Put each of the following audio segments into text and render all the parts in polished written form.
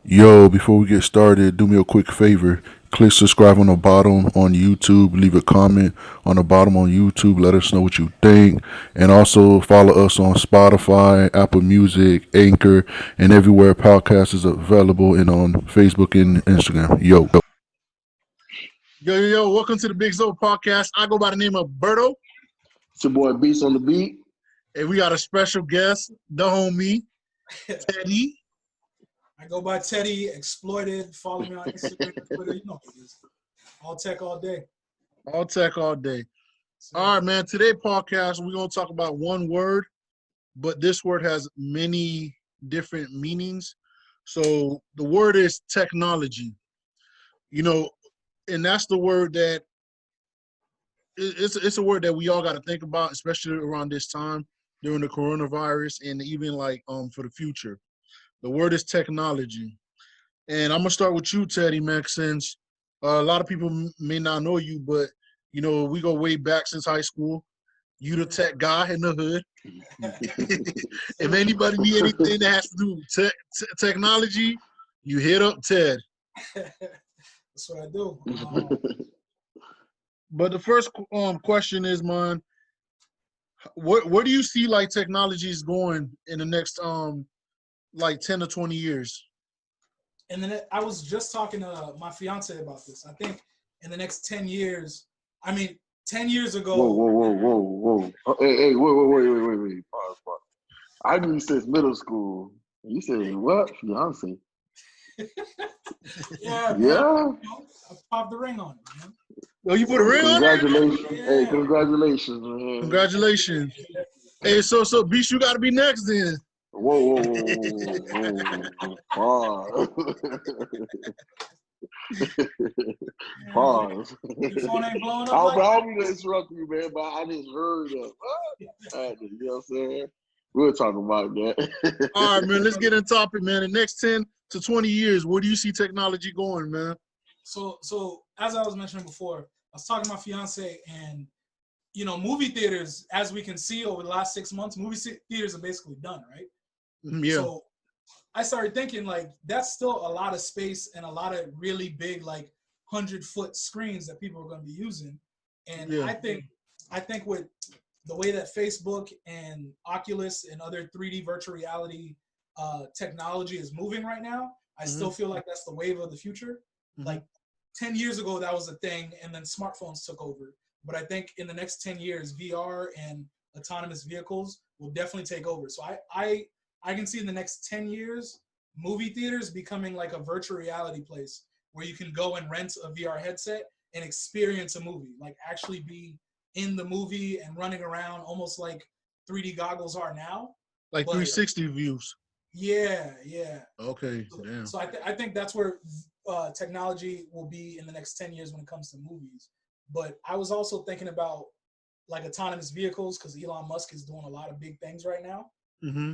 Yo, before we get started, do me a quick favor. Click subscribe on the bottom on YouTube. Leave a comment on the bottom on YouTube. Let us know what you think. And also follow us on Spotify, Apple Music, Anchor, and everywhere podcast is available and on Facebook and Instagram. Yo. Yo, welcome to the Big Zo podcast. I go by the name of Berto, It's your boy Beast on the beat. and we got a special guest, the homie, Teddy. I go by Teddy Exploited. Follow me on Instagram, Twitter. You know what it is. All tech all day. All tech all day. All right, man. Today podcast, we're going to talk about one word, but this word has many different meanings. So the word is technology. You know, and that's the word that it's a word that we all got to think about, especially around this time during the coronavirus and even like for the future. The word is technology. And I'm gonna start with you, Teddy, man, since a lot of people may not know you, but you know we go way back since high school. You the tech guy in the hood. If anybody need anything that has to do with technology, you hit up Ted. That's what I do. But the first question is, man, where do you see like technology is going in the next like 10 to 20 years? And then I was just talking to my fiance about this. I think in the next 10 years, 10 years ago. Whoa. Hey, wait. Pause. I knew you since middle school. You said what? Fiance. Yeah. Yeah. I popped the ring on it, man. Oh, you put a ring on it? Congratulations. Yeah. Hey, congratulations, man. Congratulations. Hey, so Beast, you got to be next then. Whoa. Pause. Pause. Your phone ain't blowing up I'm gonna interrupt you, man, but I just heard of you know what I'm saying? We'll talk about that. All right, man, let's get in topic, man. The next 10 to 20 years, where do you see technology going, man? So as I was mentioning before, I was talking to my fiance, and you know, movie theaters, as we can see over the last 6 months, theaters are basically done, right? Yeah. So I started thinking like that's still a lot of space and a lot of really big like 100-foot screens that people are going to be using. And Yeah. I think with the way that Facebook and Oculus and other 3D virtual reality technology is moving right now, I still feel like that's the wave of the future. Like 10 years ago, that was a thing, and then smartphones took over. But I think in the next 10 years, VR and autonomous vehicles will definitely take over. So I can see in the next 10 years, movie theaters becoming like a virtual reality place where you can go and rent a VR headset and experience a movie, like actually be in the movie and running around almost like 3D goggles are now. Like But 360 views. yeah. Okay, damn. So I think that's where technology will be in the next 10 years when it comes to movies. But I was also thinking about like autonomous vehicles because Elon Musk is doing a lot of big things right now. Mm-hmm.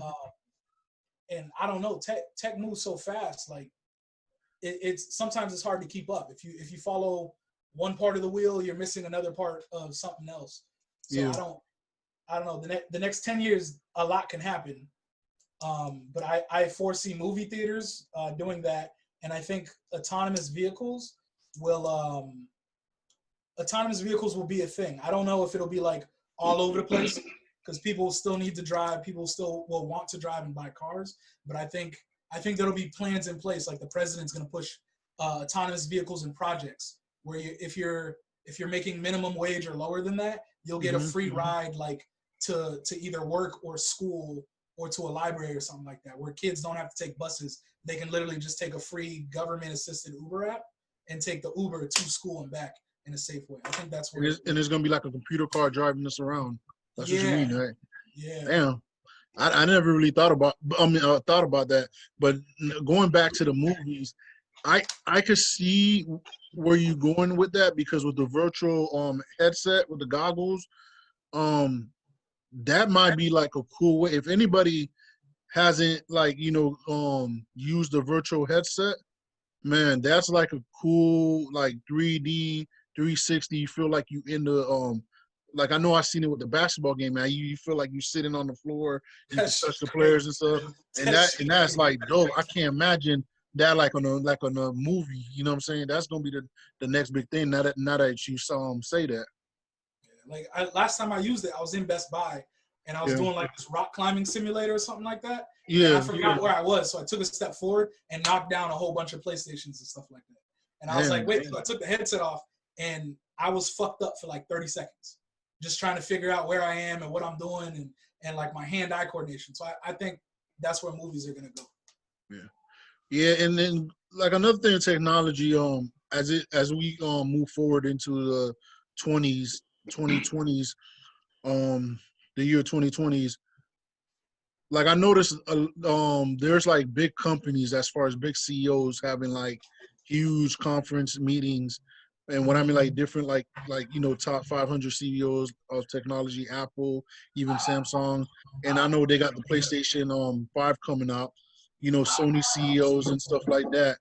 And I don't know, tech moves so fast. Like it's sometimes it's hard to keep up. If you follow one part of the wheel, you're missing another part of something else. So Yeah. I don't know. The next 10 years, a lot can happen. But I foresee movie theaters doing that, and I think autonomous vehicles will be a thing. I don't know if it'll be like all over the place because people still need to drive. People still will want to drive and buy cars, but I think there'll be plans in place. Like the president's going to push autonomous vehicles in projects where if you're making minimum wage or lower than that, you'll get a free ride like to either work or school or to a library or something like that, where kids don't have to take buses. They can literally just take a free government-assisted Uber app and take the Uber to school and back in a safe way. I think that's where. And it's gonna be like a computer car driving us around. That's what you mean, right? Yeah. Damn. I never really thought about. Thought about that. But going back to the movies, I could see where you're going with that because with the virtual headset with the goggles, that might be like a cool way. If anybody hasn't like used the virtual headset, man, that's like a cool like 3D 360. You feel like you in the like I know I seen it with the basketball game, man. You feel like you sitting on the floor, you can touch the players and stuff, and that's like dope. I can't imagine that like on a movie. You know what I'm saying? That's gonna be the next big thing. Now that you saw him say that. Like last time I used it, I was in Best Buy and I was Yeah. doing like this rock climbing simulator or something like that. And I Yeah. forgot where I was, so I took a step forward and knocked down a whole bunch of PlayStations and stuff like that. And I was like, Damn. wait, so I took the headset off and I was fucked up for like 30 seconds, just trying to figure out where I am and what I'm doing and like my hand-eye coordination. So I think that's where movies are gonna go. Yeah. Yeah, and then like another thing in technology, as we move forward into the 20s, 2020s, the year 2020s, like I noticed, there's like big companies as far as big CEOs having like huge conference meetings, and what I mean like different like top 500 CEOs of technology, Apple, even Samsung, and I know they got the PlayStation 5 coming out, Sony CEOs and stuff like that.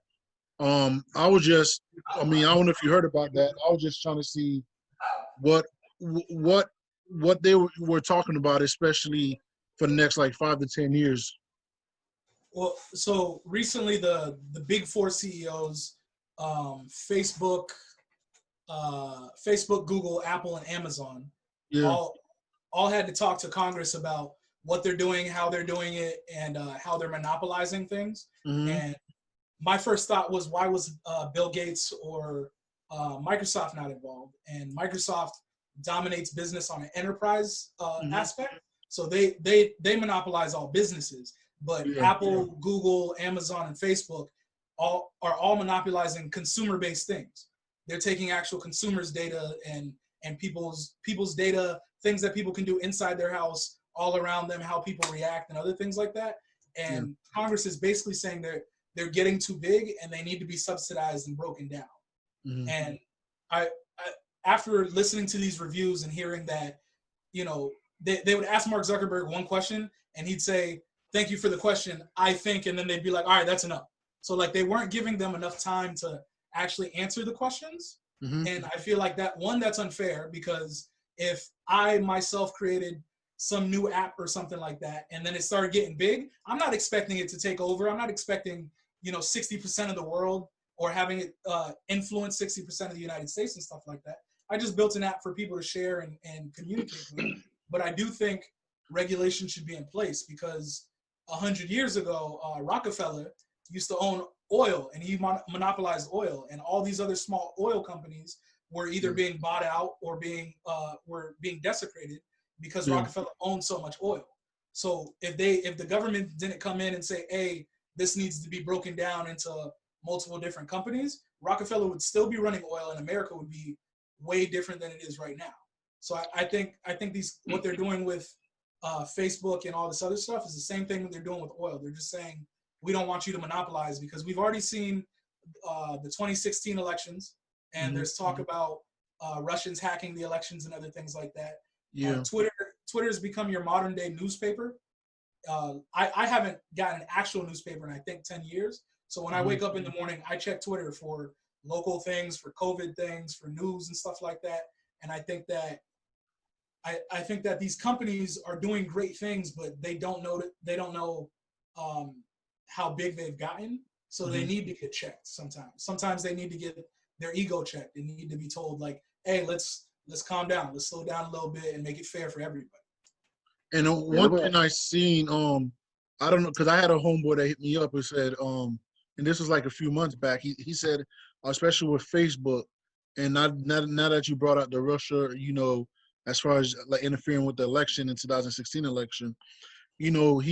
I was just, I mean, I don't know if you heard about that. I was just trying to see what what they were talking about, especially for the next like 5 to 10 years. Well, so recently the big four CEOs, Facebook, Facebook, Google, Apple, and Amazon, Yeah. all all had to talk to Congress about what they're doing, how they're doing it, and how they're monopolizing things. Hmm. And my first thought was, why was Bill Gates or Microsoft not involved? And Microsoft dominates business on an enterprise Hmm. aspect, so they monopolize all businesses. But Yeah. Apple, Google, Amazon, and Facebook all monopolizing consumer-based things. They're taking actual consumers' data and people's data, things that people can do inside their house, all around them, how people react, and other things like that. Yeah. And Congress is basically saying they're getting too big and they need to be subsidized and broken down. Hmm. And I after listening to these reviews and hearing that, they would ask Mark Zuckerberg one question and he'd say, "Thank you for the question, I think," and then they'd be like, "All right, that's enough." So like they weren't giving them enough time to actually answer the questions. Hmm. And I feel like that's unfair, because if I myself created some new app or something like that and then it started getting big, I'm not expecting it to take over. I'm not expecting 60% of the world, or having it influence 60% of the United States and stuff like that. I just built an app for people to share and communicate with. But I do think regulation should be in place, because 100 years ago, Rockefeller used to own oil and he monopolized oil, and all these other small oil companies were either Yeah. being bought out or were being desecrated because Yeah. Rockefeller owned so much oil. So if the government didn't come in and say, "Hey, this needs to be broken down into multiple different companies," Rockefeller would still be running oil, and America would be way different than it is right now. So I think these what they're doing with Facebook and all this other stuff is the same thing that they're doing with oil. They're just saying, we don't want you to monopolize, because we've already seen the 2016 elections, and Hmm. there's talk about Russians hacking the elections and other things like that. Yeah. Twitter has become your modern day newspaper. I haven't gotten an actual newspaper in I think 10 years. So when I Hmm. wake up in the morning, I check Twitter for local things, for COVID things, for news and stuff like that. And I think that these companies are doing great things, but they don't know um, how big they've gotten. So they Hmm. need to get checked sometimes. Sometimes they need to get their ego checked. They need to be told like, "Hey, let's calm down. Let's slow down a little bit and make it fair for everybody." And Yeah, one let me. thing I seen, I don't know, because I had a homeboy that hit me up and said, and this was like a few months back. He said, especially with Facebook, and now that you brought out the Russia, as far as like interfering with the election in 2016 election, he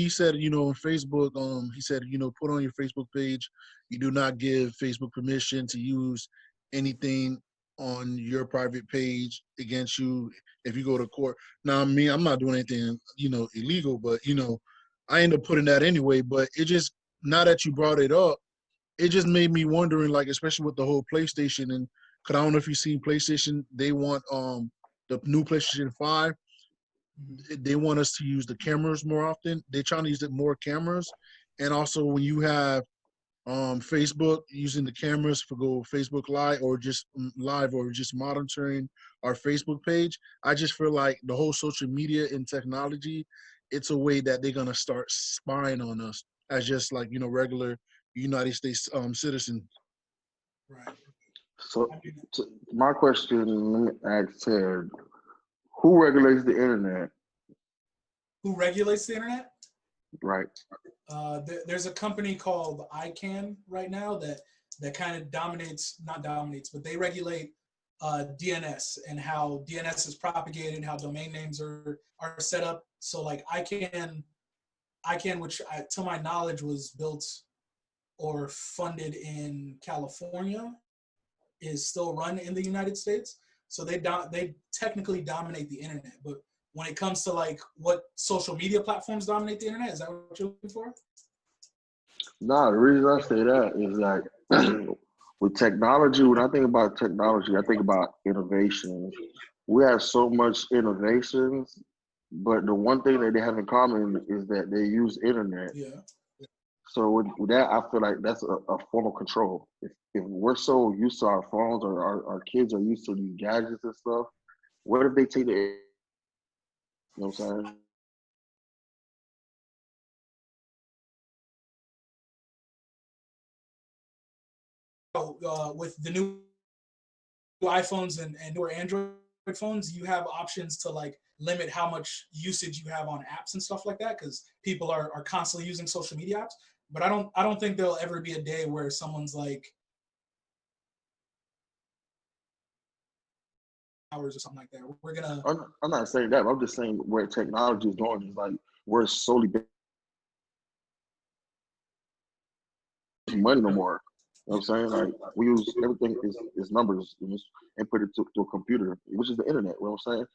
said, on Facebook, he said, put on your Facebook page, you do not give Facebook permission to use anything on your private page against you if you go to court. Now, I mean, I'm not doing anything, illegal, but I end up putting that anyway. But it just, now that you brought it up, it just made me wondering, like, especially with the whole PlayStation, and because I don't know if you've seen PlayStation, they want the new PlayStation 5, they want us to use the cameras more often. They're trying to use it more cameras. And also when you have Facebook using the cameras for go Facebook live or just monitoring our Facebook page, I just feel like the whole social media and technology, it's a way that they're gonna start spying on us as just like regular United States citizen. Right. So, I mean, my question, let me ask Ted, who regulates the internet? who regulates the internet? Right. There's a company called ICANN right now that kind of not dominates, but they regulate DNS and how DNS is propagated, how domain names are set up. So like ICANN, which to my knowledge was built or funded in California, is still run in the United States. So they technically dominate the internet. But when it comes to like what social media platforms dominate the internet, is that what you're looking for? No, the reason I say that is like with technology, when I think about technology, I think about innovations. We have so much innovations, but the one thing that they have in common is that they use internet. Yeah. So with that, I feel like that's a form of control. If we're so used to our phones or our kids are used to these gadgets and stuff, what if they take the, you know what I'm saying? With the new iPhones and newer Android phones, you have options to like limit how much usage you have on apps and stuff like that because people are constantly using social media apps. But I don't think there'll ever be a day where someone's like hours or something like that. We're gonna I'm not saying that. But I'm just saying where technology is going is like we're solely based on money no more. You know what I'm saying? Like we use everything is numbers and just input it to a computer, which is the internet. You know what I'm saying?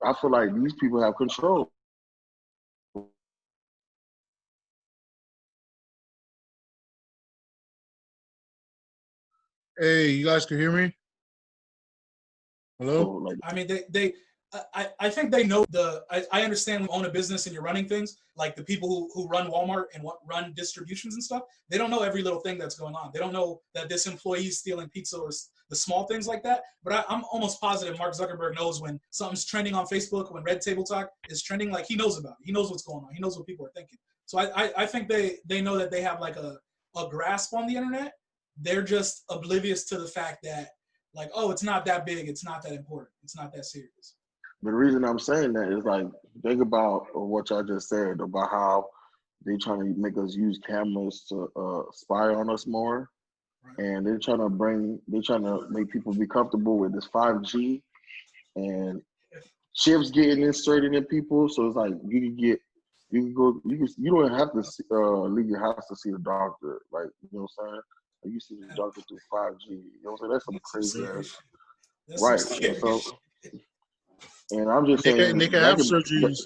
I feel like these people have control. Hey, you guys can hear me? Hello? Like I mean, I think they know I understand when you own a business and you're running things like the people who run Walmart and run distributions and stuff. They don't know every little thing that's going on. They don't know that this employee is stealing pizza or the small things like that. But I'm almost positive Mark Zuckerberg knows when something's trending on Facebook, when Red Table Talk is trending, like he knows about it. He knows what's going on. He knows what people are thinking. So I think they know that they have like a grasp on the internet. They're just oblivious to the fact that like, oh, it's not that big, it's not that important, it's not that serious. the reason I'm saying that is like think about what y'all just said about how they trying to make us use cameras to spy on us more, Right. and they're trying to make people be comfortable with this 5G and chips getting inserted in people. So it's like you don't have to leave your house to see the doctor. Like you know what I'm saying? Like, you see the doctor through 5G. You know what I'm saying? That's some That's some crazy serious ass, shit. That's some right? And serious so, shit. and I'm And just they saying can have surgeries.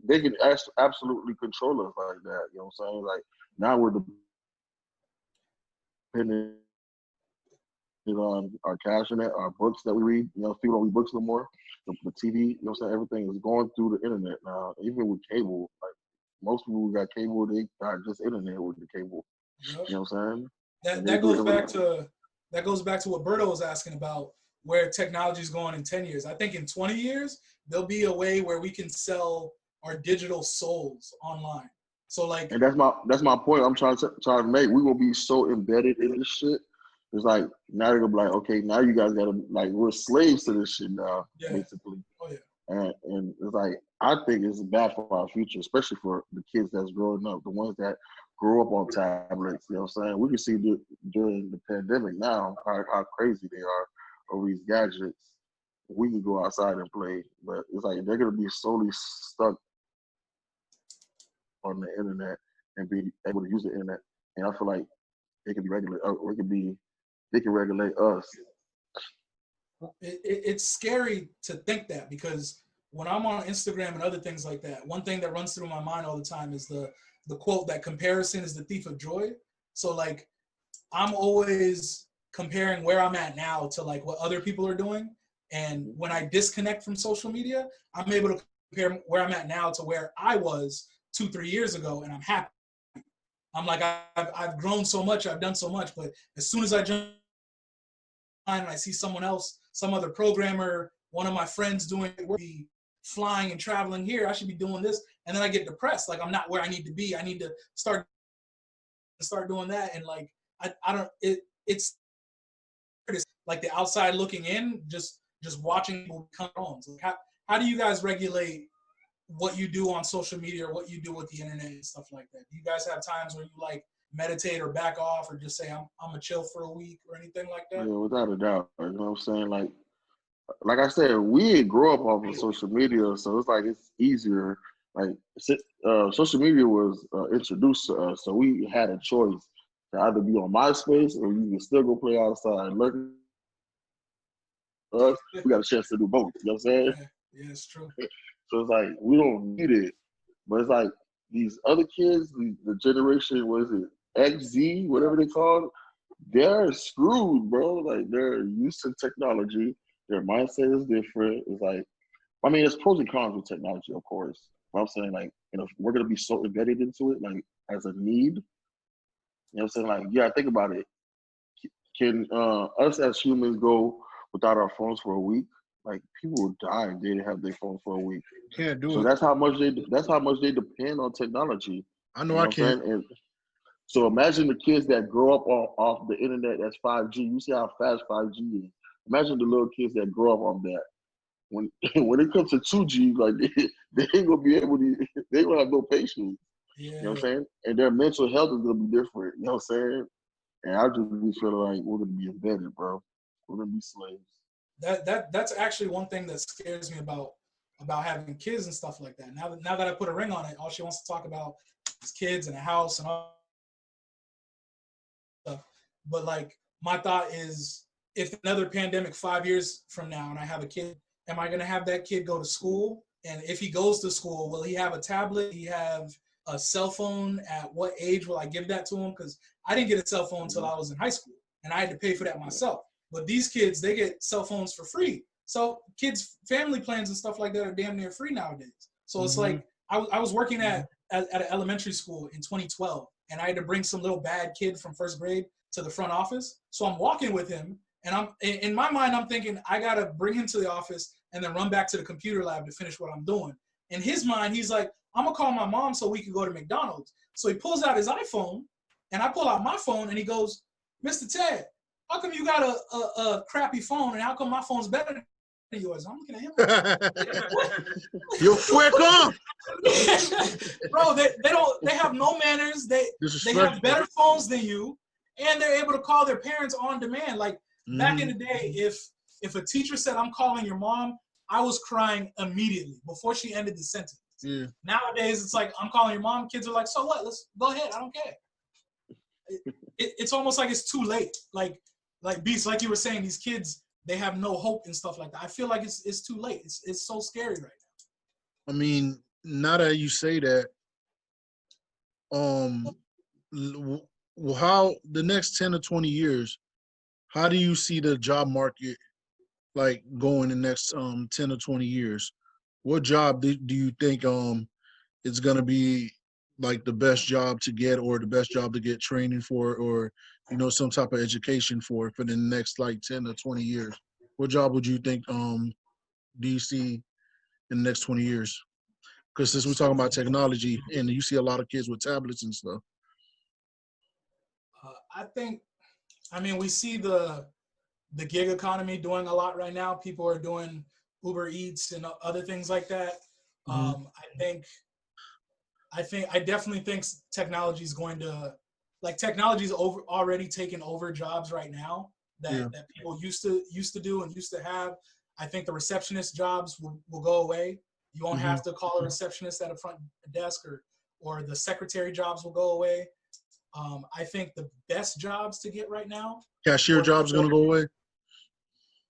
they can absolutely control us like that. You know what I'm saying? Like now we're depending on our cash in it, our books that we read. You know, people don't read books no more. The TV, you know what I'm saying? Everything is going through the internet now. Even with cable, like most people who got cable, they got just internet with the cable. Yep. You know what I'm saying? That And they that do goes it. back to what Berto was asking about where technology is going in 10 years. I think in 20 years there'll be a way where we can sell our digital souls online. So like And that's my point. I'm trying to make. We will be so embedded in this shit. It's like now they're gonna be like, okay, now you guys gotta like we're slaves to this shit now, yeah, basically. oh yeah. And it's like I think it's bad for our future, especially for the kids that's growing up, the ones that grew up on tablets. You know what I'm saying? We can see during the pandemic now how crazy they are over these gadgets. We can go outside and play, but it's like they're gonna be solely stuck on the internet and be able to use the internet. And I feel like they can be regulated, or they can regulate us. It's scary to think that because when I'm on Instagram and other things like that, one thing that runs through my mind all the time is the quote that comparison is the thief of joy. So like I'm always comparing where I'm at now to like what other people are doing. And when I disconnect from social media, I'm able to compare where I'm at now to where I was 2-3 years ago, and I'm happy. I'm like, I've grown so much, I've done so much, but as soon as I jump on and I see someone else, some other programmer, one of my friends doing work, flying and traveling here, I should be doing this, and then I get depressed, like I'm not where I need to be. I need to start start doing that. And like, I don't, it's like the outside looking in, just watching people become homes. Like how do you guys regulate what you do on social media or what you do with the internet and stuff like that? Do you guys have times where you like meditate or back off or just say I'm gonna chill for a week or anything like that? Yeah, without a doubt. You know what I'm saying? Like I said, we didn't grow up off of social media, so it's like it's easier. Like social media was introduced to us, so we had a choice to either be on MySpace or you can still go play outside. Look, us, we got a chance to do both. You know what I'm saying? Yeah, it's true. So it's like we don't need it, but it's like these other kids, the generation, what is it, XZ, whatever they call it, they're screwed, bro. Like they're used to technology. Their mindset is different. It's like, I mean, there's pros and cons with technology, of course. But I'm saying, like, you know, we're gonna be so embedded into it, like as a need. You know what I'm saying? Like, yeah, think about it. Can us as humans go without our phones for a week? Like people would die if they didn't have their phone for a week. Can't do So it. that's how much they depend on technology. I know You know I what I'm can't. saying? And so imagine the kids that grow up off the internet that's 5G. You see how fast 5G is. Imagine the little kids that grow up on that. When when it comes to 2G, like they ain't gonna be able to. They gonna have no patience. You know Yeah, what I'm saying? And their mental health is gonna be different. You know what I'm saying? And I just be feeling like we're gonna be embedded, bro. We're gonna be slaves. that's actually one thing that scares me about having kids and stuff like that. Now that I put a ring on it, all she wants to talk about is kids and a house and all stuff. But like my thought is, if another pandemic 5 years from now and I have a kid, am I gonna have that kid go to school? And if he goes to school, will he have a tablet? He have a cell phone? At what age will I give that to him? Because I didn't get a cell phone until I was in high school, and I had to pay for that myself. But these kids, they get cell phones for free. So kids' family plans and stuff like that are damn near free nowadays. So it's like I was working at an elementary school in 2012, and I had to bring some little bad kid from first grade to the front office. So I'm walking with him, and I'm in my mind, I'm thinking I gotta bring him to the office and then run back to the computer lab to finish what I'm doing. In his mind, he's like, I'm gonna call my mom so we can go to McDonald's. So he pulls out his iPhone, and I pull out my phone, and he goes, Mr. Ted, how come you got a crappy phone, and how come my phone's better than yours? I'm looking at him like, what? Yo, fuego! Bro, they have no manners. They have better phones than you, and they're able to call their parents on demand. Like back in the day, if a teacher said, I'm calling your mom, I was crying immediately before she ended the sentence. Yeah. Nowadays, it's like, I'm calling your mom. Kids are like, so what? Let's go ahead. I don't care. It's almost like it's too late. Like Beast, like you were saying, these kids, they have no hope and stuff like that. I feel like it's too late. It's so scary right now. I mean, now that you say that, how the next 10 to 20 years, how do you see the job market like going the next 10 to 20 years? What job do you think it's gonna be like the best job to get, or the best job to get training for, or some type of education for the next like 10 to 20 years? What job would you think do you see in the next 20 years? Because since we're talking about technology and you see a lot of kids with tablets and stuff. I mean, we see the gig economy doing a lot right now. People are doing Uber Eats and other things like that. I definitely think technology is going to, like, technology is already taking over jobs right now that people used to do and used to have. I think the receptionist jobs will go away. You won't have to call a receptionist at a front desk, or the secretary jobs will go away. I think the best jobs to get right now. Cashier jobs are going to go away.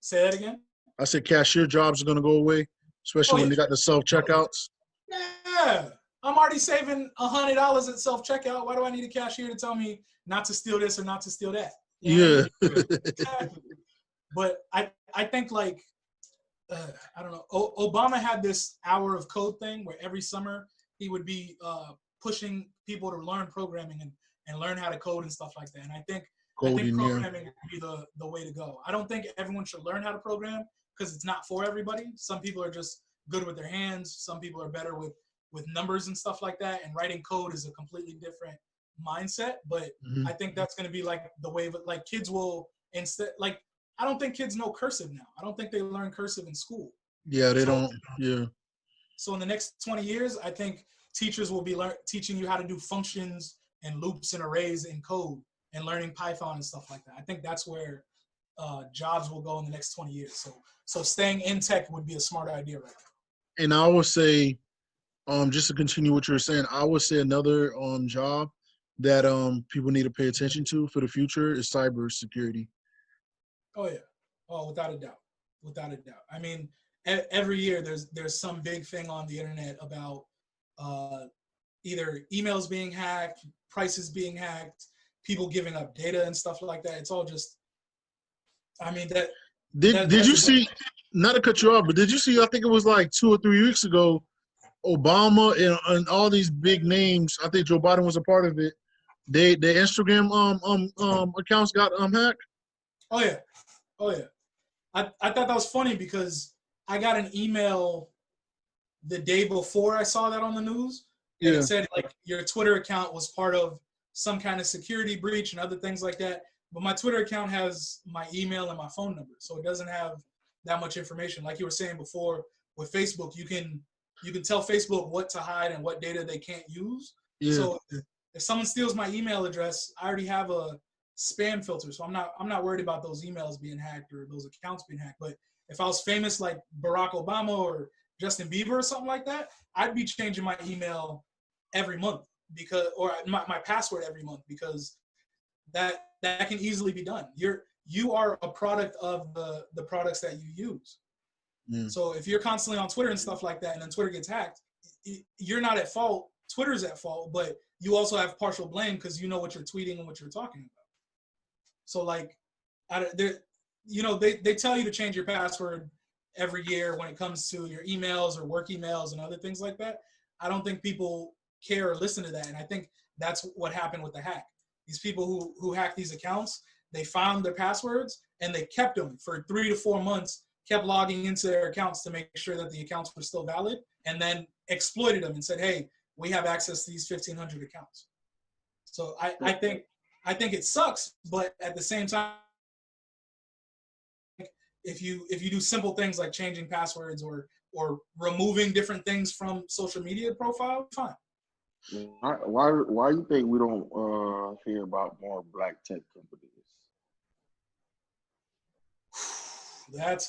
Say that again. I said cashier jobs are going to go away, especially when they got the self-checkouts. Yeah. I'm already saving $100 at self-checkout. Why do I need a cashier to tell me not to steal this or not to steal that? Yeah. Exactly. But I think, like, I don't know. Obama had this hour of code thing where every summer he would be pushing people to learn programming and learn how to code and stuff like that. And I think programming would be the way to go. I don't think everyone should learn how to program because it's not for everybody. Some people are just good with their hands. Some people are better with numbers and stuff like that. And writing code is a completely different mindset, but Mhm. I think that's going to be like the wave. Like kids will instead like I don't think kids know cursive now. I don't think they learn cursive in school. Yeah, they So don't. Yeah. so in the next 20 years, I think teachers will be teaching you how to do functions and loops and arrays in code and learning Python and stuff like that. I think that's where jobs will go in the next 20 years. So staying in tech would be a smart idea right And I would say, just to continue what you're saying, I would say another job that people need to pay attention to for the future is cybersecurity. now. Oh yeah. Oh, without a doubt. Without a doubt. I mean, every year there's some big thing on the internet about uh, either emails being hacked, prices being hacked, people giving up data and stuff like that. It's all just I mean Did that's you just see? Not to cut you off, but did you see? I think it was like 2 or 3 weeks ago. Obama and all these big names. I think Joe Biden was a part of it. Their Instagram accounts got hacked. oh yeah. Oh yeah. I thought that was funny because I got an email the day before I saw that on the news, and it Yeah. said like your Twitter account was part of some kind of security breach and other things like that. But my Twitter account has my email and my phone number, so it doesn't have that much information. Like you were saying before, with Facebook, you can tell Facebook what to hide and what data they can't use. Yeah. So if someone steals my email address, I already have a spam filter, so I'm not worried about those emails being hacked or those accounts being hacked. But if I was famous like Barack Obama or Justin Bieber or something like that, I'd be changing my email every month because or my password every month because that can easily be done. You are a product of the products that you use. Mm. So if you're constantly on Twitter and stuff like that, and then Twitter gets hacked, you're not at fault. Twitter's at fault, but you also have partial blame because you know what you're tweeting and what you're talking about. So like, they tell you to change your password every year when it comes to your emails or work emails and other things like that. I don't think people care or listen to that, and I think that's what happened with the hack. These people who hacked these accounts, they found their passwords and they kept them for 3 to 4 months, kept logging into their accounts to make sure that the accounts were still valid, and then exploited them and said, "Hey, we have access to these 1,500 accounts." So I think it sucks, but at the same time, if you do simple things like changing passwords or removing different things from social media profile, fine. Why you think we don't hear about more black tech companies? That's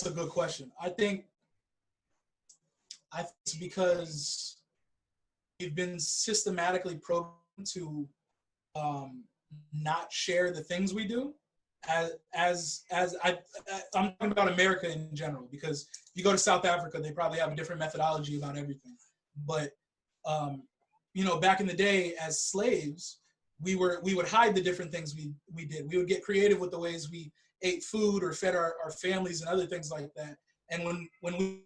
a good question. I think it's because we've been systematically programmed to not share the things we do. I'm talking about America in general because if you go to South Africa, they probably have a different methodology about everything. But um, back in the day, as slaves, we would hide the different things we did. We would get creative with the ways we ate food or fed our families and other things like that. And when we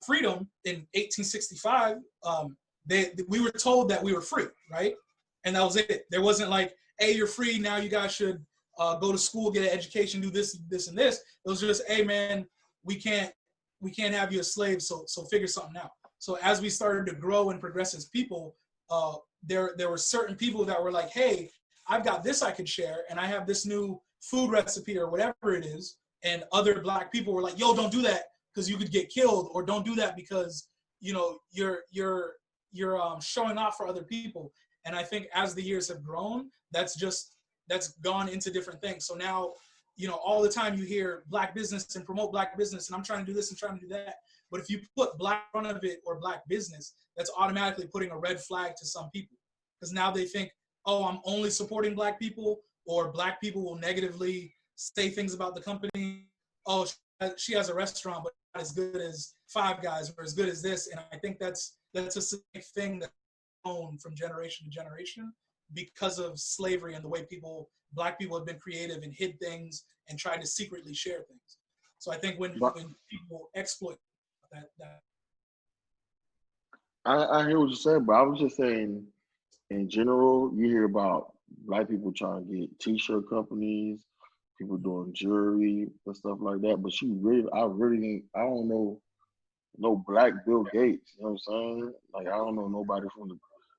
freedom in 1865, we were told that we were free, right? And that was it. There wasn't like, hey, you're free now. You guys should go to school, get an education, do this, this, and this. It was just, hey, man, we can't have you a slave, so figure something out. So as we started to grow and progress as people, there were certain people that were like, hey, I've got this I could share, and I have this new food recipe or whatever it is. And other black people were like, yo, don't do that because you could get killed, or don't do that because you're showing off for other people. And I think as the years have grown, that's gone into different things. So now, all the time you hear black business and promote black business, and I'm trying to do this and trying to do that. But if you put black in front of it or black business, that's automatically putting a red flag to some people because now they think, oh, I'm only supporting black people, or black people will negatively say things about the company. Oh, she has a restaurant, but not as good as Five Guys or as good as this. And I think that's a thing that's grown from generation to generation because of slavery and the way black people have been creative and hid things and tried to secretly share things. So I think when But people exploit that I hear what you're saying, but I was just saying, in general, you hear about black people trying to get T-shirt companies, people doing jewelry and stuff like that. But I don't know no black Bill Gates. You know what I'm saying? Like I don't know nobody from the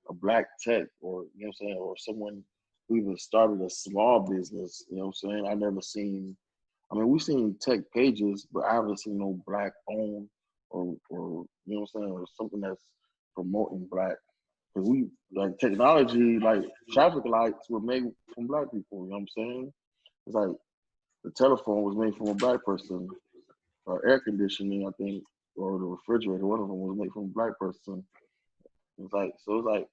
a black tech, or you know what I'm saying, or someone who even started a small business. You know what I'm saying? I never seen. I mean, we've seen tech pages, but I haven't seen no black owned or you know what I'm saying, or something that's promoting black. Because we like technology, like traffic lights were made from black people. You know what I'm saying? It's like the telephone was made from a black person. Air conditioning, I think, or the refrigerator, one of them was made from a black person. It's like so. It's like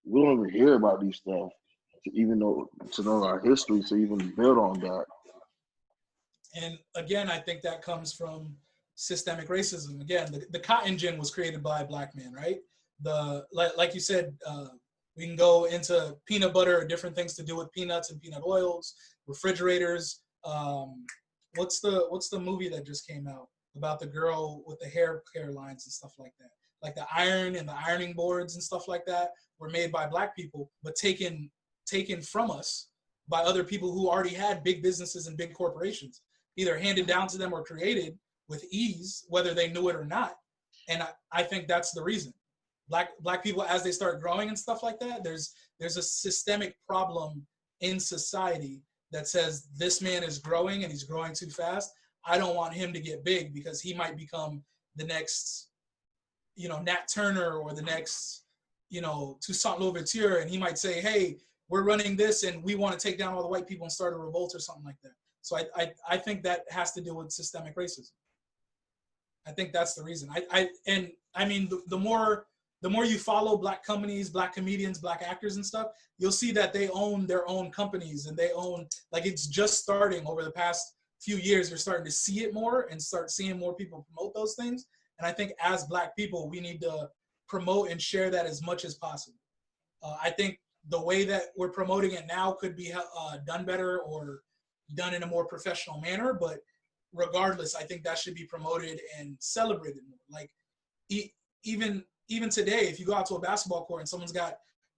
we don't even hear about these stuff to know our history to even build on that. And again, I think that comes from systemic racism. Again, the cotton gin was created by a black man, right? Like you said, we can go into peanut butter or different things to do with peanuts and peanut oils, refrigerators. What's the movie that just came out about the girl with the hair lines and stuff like that? Like the iron and the ironing boards and stuff like that were made by black people, but taken from us by other people who already had big businesses and big corporations, either handed down to them or created with ease, whether they knew it or not. And I think that's the reason. Black people, as they start growing and stuff like that, there's a systemic problem in society that says this man is growing and he's growing too fast. I don't want him to get big because he might become the next, Nat Turner or the next, Toussaint Louverture, and he might say, hey, we're running this and we want to take down all the white people and start a revolt or something like that. So I think that has to do with systemic racism. I think that's the reason. I mean the more you follow black companies, black comedians, black actors and stuff, you'll see that they own their own companies and they own, like, it's just starting over the past few years. You're starting to see it more and start seeing more people promote those things. And I think as black people, we need to promote and share that as much as possible. I think the way that we're promoting it now could be done better or done in a more professional manner, but regardless, I think that should be promoted and celebrated more. Like even today, if you go out to a basketball court and someone's got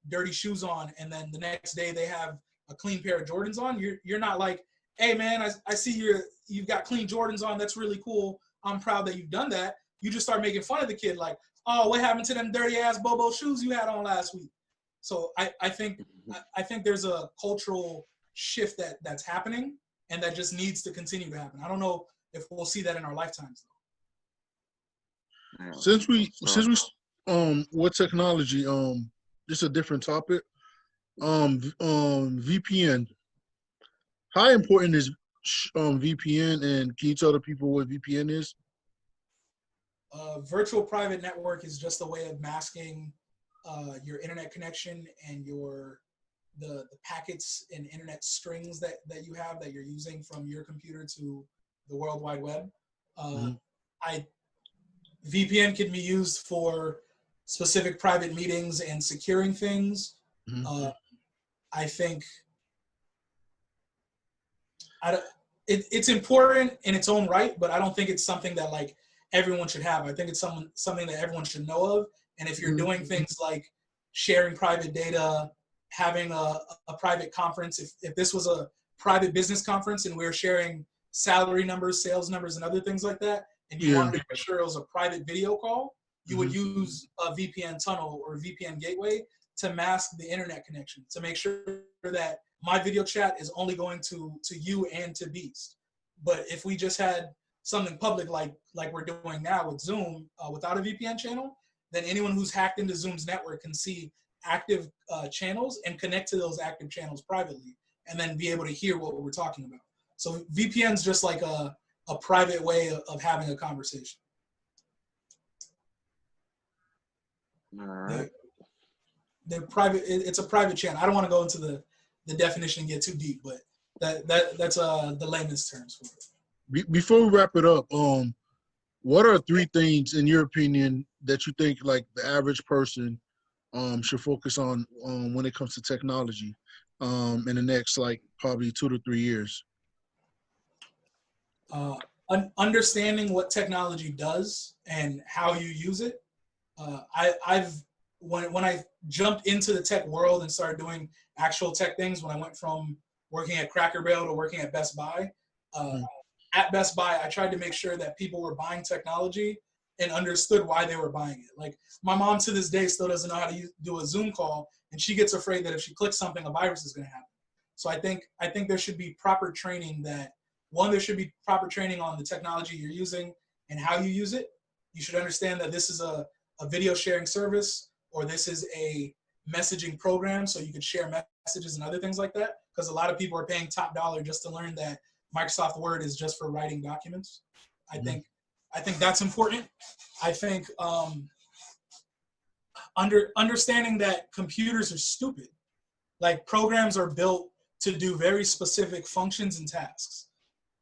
dirty shoes on and then the next day they have a clean pair of Jordans on, you're not like, hey man, I see you've got clean Jordans on, that's really cool, I'm proud that you've done that. You just start making fun of the kid, like, oh, what happened to them dirty ass Bobo shoes you had on last week? So I think there's a cultural shift that's happening and that just needs to continue to happen. I don't know if we'll see that in our lifetimes though. Yeah. Since we with technology, just a different topic. VPN. How important is VPN, and can you tell the people what VPN is? Virtual private network is just a way of masking your internet connection and the packets and internet strings that you have that you're using from your computer to the World Wide Web. VPN can be used for specific private meetings and securing things. I think it's important in its own right, but I don't think it's something that like everyone should have. I think it's something that everyone should know of. And if you're doing things like sharing private data, having a private conference, if this was a private business conference and we were sharing salary numbers, sales numbers, and other things like that, and you wanted to make sure it was a private video call, you would use a VPN tunnel or VPN gateway to mask the internet connection, to make sure that my video chat is only going to you and to Beast. But if we just had something public like we're doing now with Zoom without a VPN channel, then anyone who's hacked into Zoom's network can see active channels and connect to those active channels privately and then be able to hear what we're talking about. So VPN's just like a private way of having a conversation. All right. They're private. It's a private channel. I don't want to go into the definition and get too deep, but that's the layman's terms for it. Before we wrap it up, what are 3 things in your opinion that you think like the average person should focus on when it comes to technology in the next like probably 2 to 3 years? Understanding what technology does and how you use it. When I jumped into the tech world and started doing actual tech things, when I went from working at Cracker Barrel to working at Best Buy, at Best Buy, I tried to make sure that people were buying technology and understood why they were buying it. Like my mom to this day still doesn't know how to do a Zoom call, and she gets afraid that if she clicks something, a virus is going to happen. So I think there should be proper training there should be proper training on the technology you're using and how you use it. You should understand that this is a video sharing service, or this is a messaging program, so you could share messages and other things like that. Because a lot of people are paying top dollar just to learn that Microsoft Word is just for writing documents. I think that's important. I think understanding that computers are stupid. Like programs are built to do very specific functions and tasks.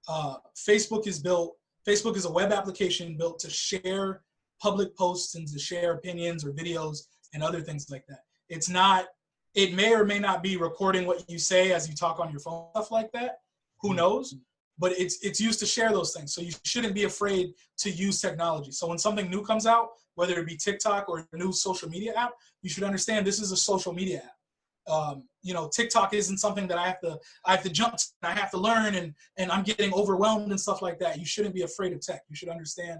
Facebook is a web application built to share public posts and to share opinions or videos and other things like that. It may or may not be recording what you say as you talk on your phone, stuff like that. Who knows? But it's used to share those things. So you shouldn't be afraid to use technology. So when something new comes out, whether it be TikTok or a new social media app, you should understand this is a social media app. TikTok isn't something that I have to jump to, I have to learn, and I'm getting overwhelmed and stuff like that. You shouldn't be afraid of tech. You should understand,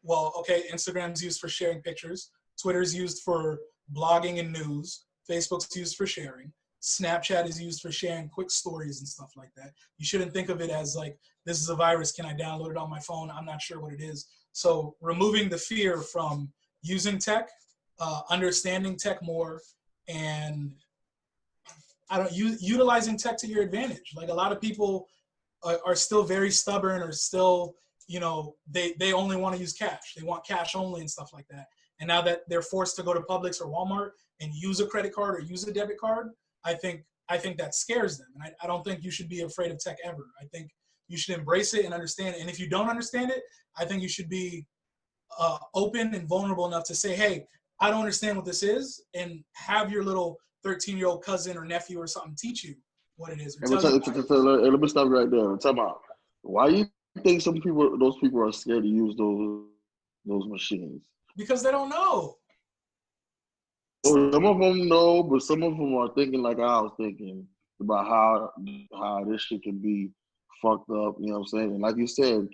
well, okay, Instagram's used for sharing pictures, Twitter's used for blogging and news, Facebook's used for sharing, Snapchat is used for sharing quick stories and stuff like that. You shouldn't think of it as like, this is a virus, can I download it on my phone? I'm not sure what it is. So removing the fear from using tech, understanding tech more, and utilizing tech to your advantage. Like a lot of people are still very stubborn, or still, they only want to use cash. They want cash only and stuff like that. And now that they're forced to go to Publix or Walmart and use a credit card or use a debit card, I think that scares them. And I don't think you should be afraid of tech ever. I think you should embrace it and understand it. And if you don't understand it, I think you should be open and vulnerable enough to say, hey, I don't understand what this is, and have your little 13-year-old cousin or nephew or something teach you what it is. Let me stop right there. Talk about why you think those people are scared to use those machines. Because they don't know. Some of them know, but some of them are thinking like I was thinking about how this shit can be fucked up. You know what I'm saying? And like you said,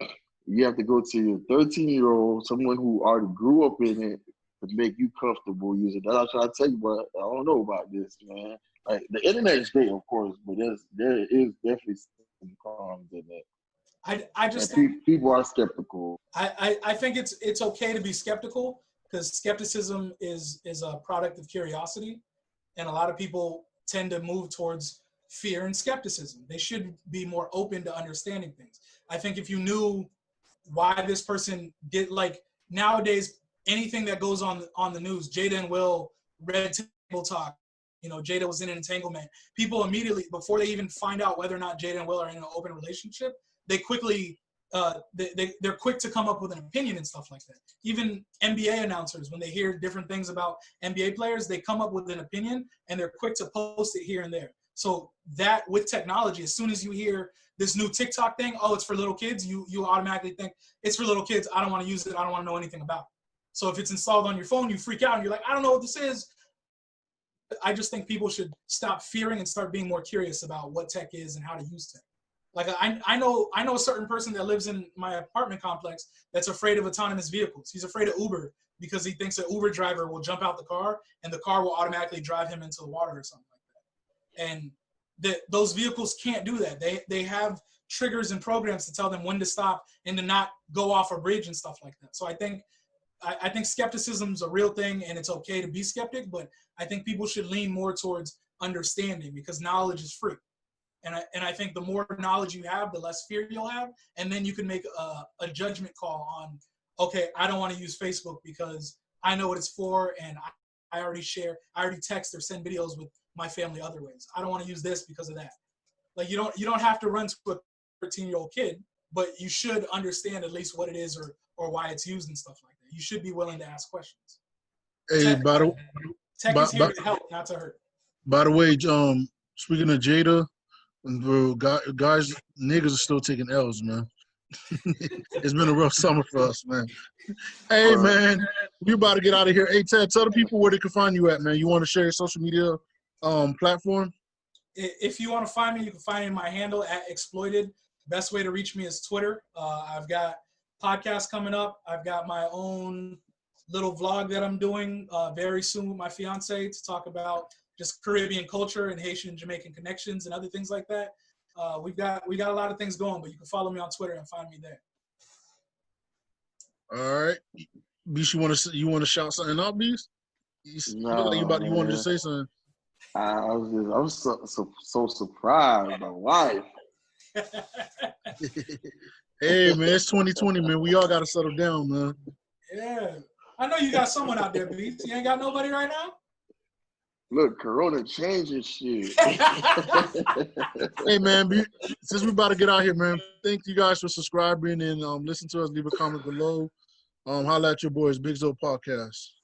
you have to go to your 13-year-old, someone who already grew up in it, to make you comfortable using it. That's what I'm trying to tell you, but I don't know about this, man. Like the internet is great, of course, but there is definitely some cons in it. I just think people are skeptical. I think it's okay to be skeptical, because skepticism is a product of curiosity, and a lot of people tend to move towards fear and skepticism. They should be more open to understanding things. I think if you knew why this person did, like nowadays, anything that goes on the news, Jada and Will, Red Table Talk, Jada was in an entanglement. People immediately, before they even find out whether or not Jada and Will are in an open relationship, they quickly, they're quick to come up with an opinion and stuff like that. Even NBA announcers, when they hear different things about NBA players, they come up with an opinion and they're quick to post it here and there. So that with technology, as soon as you hear this new TikTok thing, oh, it's for little kids, you automatically think it's for little kids. I don't want to use it. I don't want to know anything about it. So if it's installed on your phone, you freak out and you're like, I don't know what this is. I just think people should stop fearing and start being more curious about what tech is and how to use tech. Like I know a certain person that lives in my apartment complex that's afraid of autonomous vehicles. He's afraid of Uber because he thinks an Uber driver will jump out the car and the car will automatically drive him into the water or something like that. And those vehicles can't do that. They have triggers and programs to tell them when to stop and to not go off a bridge and stuff like that. So I think skepticism is a real thing, and it's okay to be skeptic, but I think people should lean more towards understanding, because knowledge is free. And I think the more knowledge you have, the less fear you'll have, and then you can make a judgment call on, okay, I don't want to use Facebook because I know what it's for, and I already text or send videos with my family other ways. I don't want to use this because of that. Like you don't have to run to a 13-year-old kid, but you should understand at least what it is or why it's used and stuff like that. You should be willing to ask questions. Hey, Tech is here to help, not to hurt. By the way, speaking of Jada, bro, guys, niggas are still taking L's, man. It's been a rough summer for us, man. Hey, man, we about to get out of here. Hey, Ted, tell the people where they can find you at, man. You want to share your social media platform? If you want to find me, you can find me in my handle @exploited. Best way to reach me is Twitter. I've got podcast coming up. I've got my own little vlog that I'm doing very soon with my fiance to talk about just Caribbean culture and Haitian Jamaican connections and other things like that. We got a lot of things going, but you can follow me on Twitter and find me there. All right, Beast, you want to shout something out, Beast? You look like you wanted to say something. I was so surprised. My wife. Hey man, it's 2020, man. We all gotta settle down, man. Yeah, I know you got someone out there, Beast. You ain't got nobody right now. Look, Corona changes shit. Hey man, since we're about to get out here, man, thank you guys for subscribing and listen to us. Leave a comment below. Holla at your boys, Big Zo Podcast.